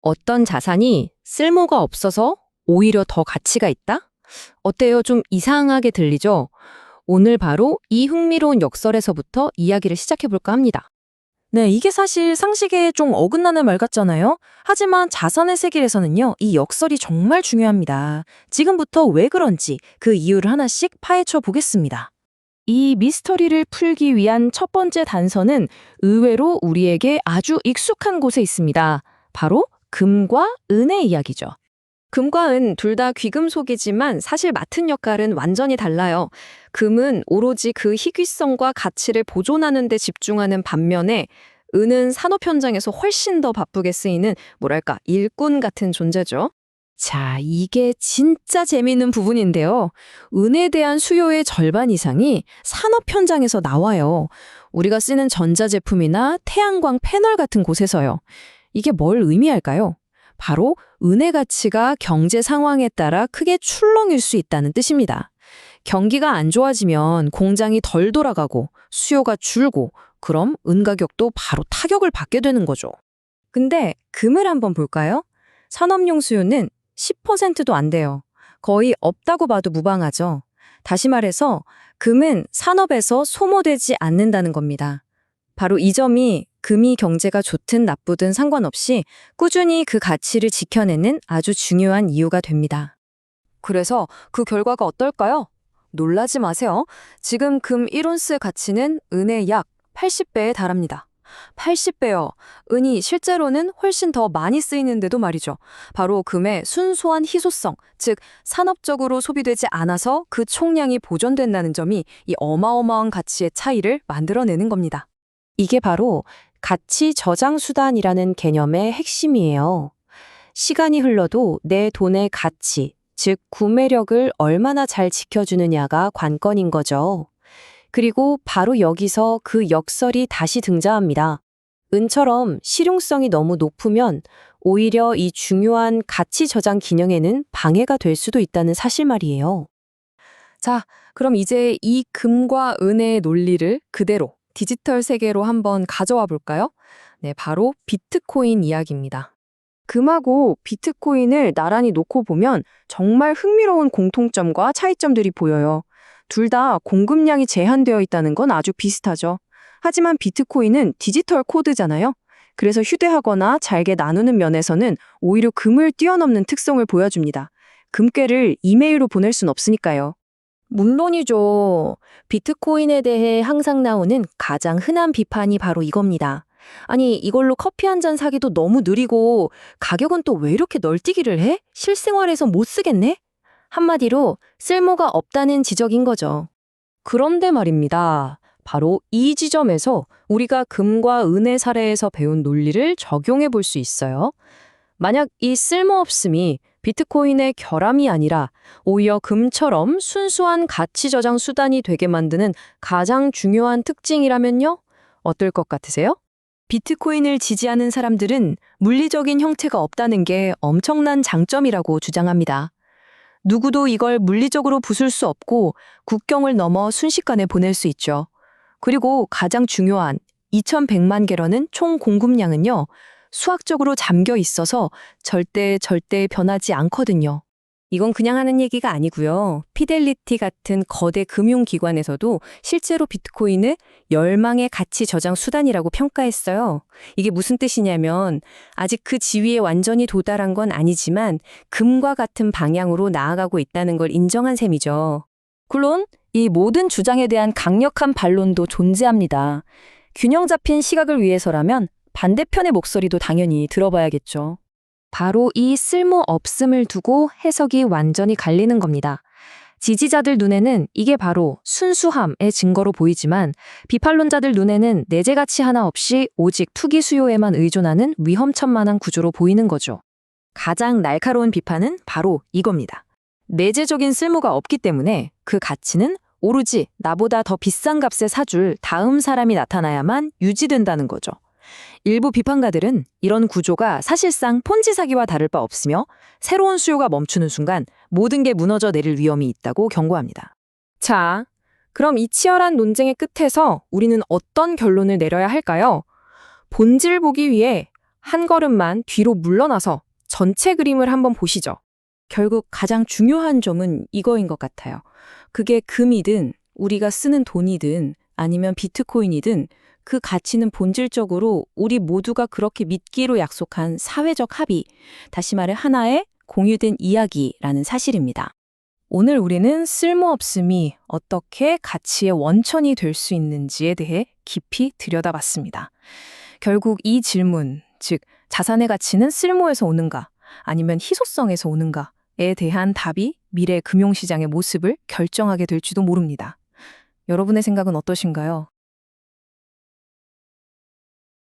어떤 자산이 쓸모가 없어서 오히려 더 가치가 있다? 어때요? 좀 이상하게 들리죠? 오늘 바로 이 흥미로운 역설에서부터 이야기를 시작해볼까 합니다. 네, 이게 사실 상식에 좀 어긋나는 말 같잖아요. 하지만 자산의 세계에서는요, 이 역설이 정말 중요합니다. 지금부터 왜 그런지 그 이유를 하나씩 파헤쳐 보겠습니다. 이 미스터리를 풀기 위한 첫 번째 단서는 의외로 우리에게 아주 익숙한 곳에 있습니다. 바로 금과 은의 이야기죠. 금과 은 둘 다 귀금속이지만 사실 맡은 역할은 완전히 달라요. 금은 오로지 그 희귀성과 가치를 보존하는 데 집중하는 반면에 은은 산업 현장에서 훨씬 더 바쁘게 쓰이는 뭐랄까 일꾼 같은 존재죠. 자, 이게 진짜 재미있는 부분인데요. 은에 대한 수요의 절반 이상이 산업 현장에서 나와요. 우리가 쓰는 전자제품이나 태양광 패널 같은 곳에서요. 이게 뭘 의미할까요? 바로 은의 가치가 경제 상황에 따라 크게 출렁일 수 있다는 뜻입니다. 경기가 안 좋아지면 공장이 덜 돌아가고 수요가 줄고 그럼 은 가격도 바로 타격을 받게 되는 거죠. 근데 금을 한번 볼까요? 산업용 수요는 10%도 안 돼요. 거의 없다고 봐도 무방하죠. 다시 말해서 금은 산업에서 소모되지 않는다는 겁니다. 바로 이 점이 금이 경제가 좋든 나쁘든 상관없이 꾸준히 그 가치를 지켜내는 아주 중요한 이유가 됩니다. 그래서 그 결과가 어떨까요? 놀라지 마세요. 지금 금 1온스의 가치는 은의 약 80배에 달합니다. 80배요. 은이 실제로는 훨씬 더 많이 쓰이는데도 말이죠. 바로 금의 순수한 희소성, 즉 산업적으로 소비되지 않아서 그 총량이 보존된다는 점이 이 어마어마한 가치의 차이를 만들어내는 겁니다. 이게 바로 가치 저장 수단이라는 개념의 핵심이에요. 시간이 흘러도 내 돈의 가치, 즉 구매력을 얼마나 잘 지켜주느냐가 관건인 거죠. 그리고 바로 여기서 그 역설이 다시 등장합니다. 은처럼 실용성이 너무 높으면 오히려 이 중요한 가치 저장 기능에는 방해가 될 수도 있다는 사실 말이에요. 자, 그럼 이제 이 금과 은의 논리를 그대로 디지털 세계로 한번 가져와 볼까요? 네, 바로 비트코인 이야기입니다. 금하고 비트코인을 나란히 놓고 보면 정말 흥미로운 공통점과 차이점들이 보여요. 둘 다 공급량이 제한되어 있다는 건 아주 비슷하죠. 하지만 비트코인은 디지털 코드잖아요. 그래서 휴대하거나 잘게 나누는 면에서는 오히려 금을 뛰어넘는 특성을 보여줍니다. 금괴를 이메일로 보낼 순 없으니까요. 물론이죠. 비트코인에 대해 항상 나오는 가장 흔한 비판이 바로 이겁니다. 아니, 이걸로 커피 한 잔 사기도 너무 느리고 가격은 또 왜 이렇게 널뛰기를 해? 실생활에서 못 쓰겠네? 한마디로 쓸모가 없다는 지적인 거죠. 그런데 말입니다. 바로 이 지점에서 우리가 금과 은의 사례에서 배운 논리를 적용해 볼 수 있어요. 만약 이 쓸모없음이 비트코인의 결함이 아니라 오히려 금처럼 순수한 가치 저장 수단이 되게 만드는 가장 중요한 특징이라면요? 어떨 것 같으세요? 비트코인을 지지하는 사람들은 물리적인 형태가 없다는 게 엄청난 장점이라고 주장합니다. 누구도 이걸 물리적으로 부술 수 없고 국경을 넘어 순식간에 보낼 수 있죠. 그리고 가장 중요한 2100만 개런은 총 공급량은요. 수학적으로 잠겨 있어서 절대 변하지 않거든요. 이건 그냥 하는 얘기가 아니고요. 피델리티 같은 거대 금융기관에서도 실제로 비트코인을 열망의 가치 저장 수단이라고 평가했어요. 이게 무슨 뜻이냐면 아직 그 지위에 완전히 도달한 건 아니지만 금과 같은 방향으로 나아가고 있다는 걸 인정한 셈이죠. 물론 이 모든 주장에 대한 강력한 반론도 존재합니다. 균형 잡힌 시각을 위해서라면 반대편의 목소리도 당연히 들어봐야겠죠. 바로 이 쓸모없음을 두고 해석이 완전히 갈리는 겁니다. 지지자들 눈에는 이게 바로 순수함의 증거로 보이지만 비판론자들 눈에는 내재 가치 하나 없이 오직 투기 수요에만 의존하는 위험천만한 구조로 보이는 거죠. 가장 날카로운 비판은 바로 이겁니다. 내재적인 쓸모가 없기 때문에 그 가치는 오로지 나보다 더 비싼 값에 사줄 다음 사람이 나타나야만 유지된다는 거죠. 일부 비판가들은 이런 구조가 사실상 폰지 사기와 다를 바 없으며 새로운 수요가 멈추는 순간 모든 게 무너져 내릴 위험이 있다고 경고합니다. 자, 그럼 이 치열한 논쟁의 끝에서 우리는 어떤 결론을 내려야 할까요? 본질 보기 위해 한 걸음만 뒤로 물러나서 전체 그림을 한번 보시죠. 결국 가장 중요한 점은 이거인 것 같아요. 그게 금이든 우리가 쓰는 돈이든 아니면 비트코인이든 그 가치는 본질적으로 우리 모두가 그렇게 믿기로 약속한 사회적 합의, 다시 말해 하나의 공유된 이야기라는 사실입니다. 오늘 우리는 쓸모없음이 어떻게 가치의 원천이 될 수 있는지에 대해 깊이 들여다봤습니다. 결국 이 질문, 즉 자산의 가치는 쓸모에서 오는가 아니면 희소성에서 오는가에 대한 답이 미래 금융시장의 모습을 결정하게 될지도 모릅니다. 여러분의 생각은 어떠신가요?